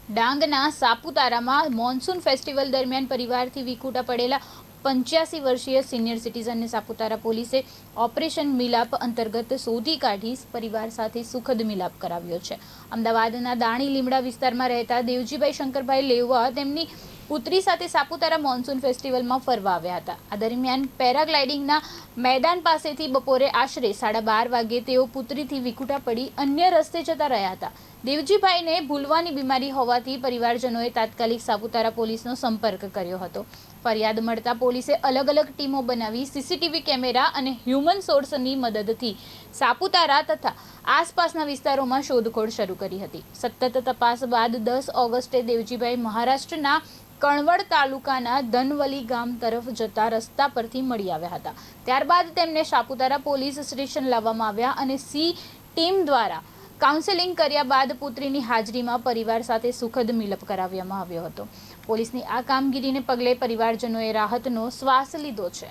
ડાંગના સાપુતારામાં monsoon festival દરમિયાન પરિવારથી વિખૂટા પડેલા 85 વર્ષીય સિનિયર સિટીઝનને સાપુતારા પોલીસે ઓપરેશન મિલાપ અંતર્ગત શોધી કાઢી પરિવાર સાથે સુખદ મિલાપ કરાવ્યો છે। અમદાવાદના દાણી લીમડા વિસ્તારમાં રહેતા દેવજીભાઈ શંકરભાઈ લેવા તેમની પુત્રી સાથે સાપુતારા મોન્સૂન ફેસ્ટિવલમાં ફરવા આવ્યા હતા। આ દરમિયાન પેરાગ્લાઇડિંગના મેદાન પાસેથી બપોરે આશરે 12:30 વાગે તેઓ પુત્રીથી વિખૂટા પડી અન્ય રસ્તે જતા રહ્યા હતા। દેવજીભાઈને ભૂલવાની બીમારી હોવાથી પરિવારજનોએ તાત્કાલિક સાપુતારા પોલીસનો સંપર્ક કર્યો હતો। ફરિયાદ મળતા પોલીસે અલગ અલગ ટીમો બનાવી સીસીટીવી કેમેરા અને હ્યુમન સોર્સની મદદથી સાપુતારા તથા આસપાસના વિસ્તારોમાં શોધખોળ શરૂ કરી હતી। સતત તપાસ બાદ 10 ઓગસ્ટે દેવજીભાઈ મહારાષ્ટ્રના કણવડ તાલુકાના ધનવલી ગામ તરફ જતા રસ્તા પરથી મળી આવ્યા હતા। ત્યારબાદ તેમને સાપુતારા પોલીસ સ્ટેશન લાવવામાં આવ્યા અને સી ટીમ દ્વારા કાઉન્સેલિંગ કર્યા બાદ પુત્રીની હાજરીમાં પરિવાર સાથે સુખદ મિલપ કરાવવામાં આવ્યો હતો। પોલીસની આ કામગીરીને પગલે પરિવારજનોએ રાહતનો શ્વાસ લીધો છે।